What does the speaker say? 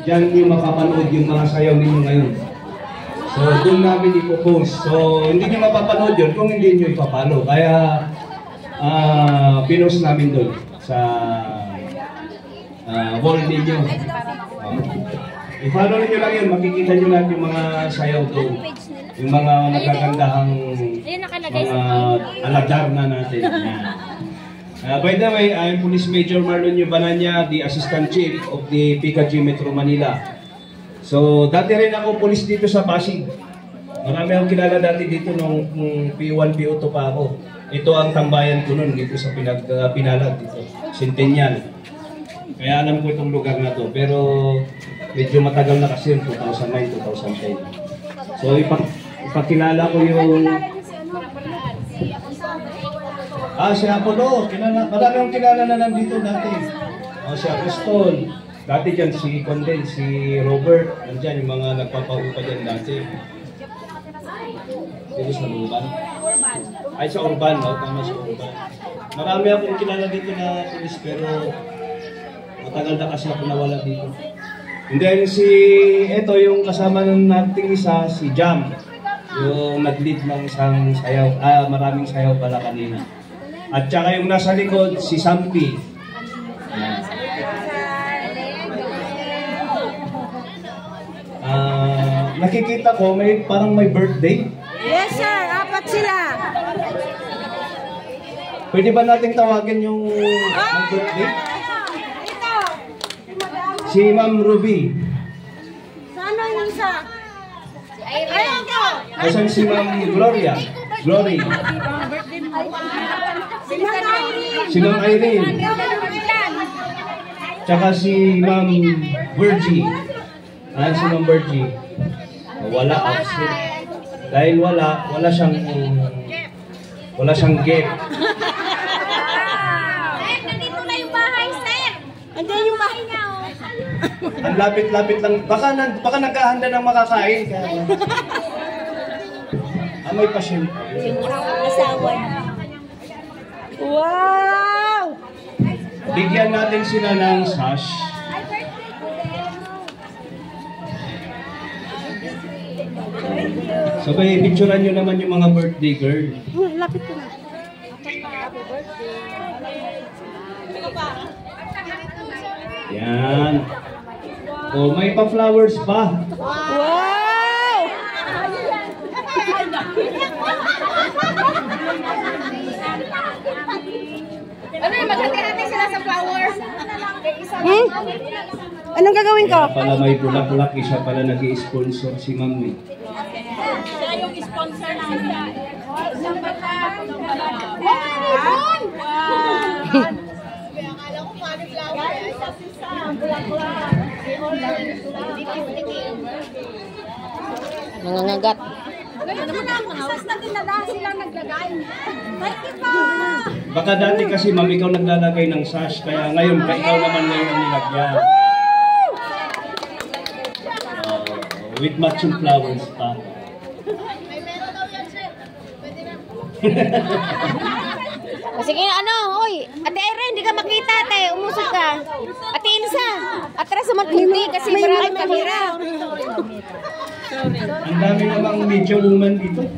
Diyan yung mapapanood yung mga sayaw ninyo ngayon. So, doon namin ipopost. So, hindi nyo mapapanood yun kung hindi nyo ipapalo. Kaya, pinost namin doon sa wall ninyo. I-follow ninyo lang yun, makikita nyo lahat yung mga sayaw doon. Yung mga nagagandahang mga aladar na natin. By the way, I'm Police Major Marlon Yubananya, the Assistant Chief of the PKG Metro Manila. So, dati rin ako police dito sa Pasig. Marami akong kilala dati dito nung P1, P2 pa ako. Ito ang tambayan ko nun dito sa Pinalad, dito, Centennial. Kaya alam ko itong lugar na to. Pero medyo matagal na kasi yun, 2009, 2010. So, ipakilala ko yung... si Apollo, marami akong kilala na nandito dati. Si Apostol, dati dyan si Condel, si Robert, nandyan yung mga nagpapaupa dyan dati. Dito sa Urban? Ay, sa Urban, no? Tama sa Urban. Marami akong kilala dito na pulis, pero matagal na kasi ako nawala dito. And then ito yung kasama nating isa, si Jam. Yung nag-lead ng isang sayaw, maraming sayaw pala kanina. At saka yung nasa likod, si Sampi. Nakikita ko, parang may birthday. Yes sir, 4 sila. Pwede ba nating tawagin yung birthday? Si Ma'am Ruby. Sana yung isa? Asan si Ma'am Gloria? Glory. Si Ma'am Irene. Tsaka si Ma'am Virgie. Si Ma'am Virgie. Wala absent. Dahil wala siyang gift. Nandito na yung bahay, sir. Andiyan yung bahay niya. Ang lapit-lapit lang. Baka naghahanda ng makakain. May pasyente. Asawa niya. Wow! Bigyan natin sila ng sash. So, picturean nyo naman yung mga birthday girl. Lapit ko na. Yan. Oh, may pa-flowers pa. Wow! Ano yung magkakirate sila sa flowers? Anong gagawin ko? Kaya pala may bulak-bulak, isa pala nag-i-sponsor si Mami. Siya yung sponsor namin. Isang bata. Akala ko cauliflower. Nangangagat. Ganyan na lang, isas na dinala silang naglagay. Thank you po! Baka dati kasi Ma'am, ikaw naglalagay ng sash, kaya ngayon, ikaw naman ngayon ang nilagyan. With matching flowers pa. May meron daw yan, sir. Pwede na. Sige, hoy. Ate Irene, hindi ka makita, ate. Umusog ka. Ate Ilsa, atras naman hindi kasi maraming kamera. Ang dami namang medyo woman dito.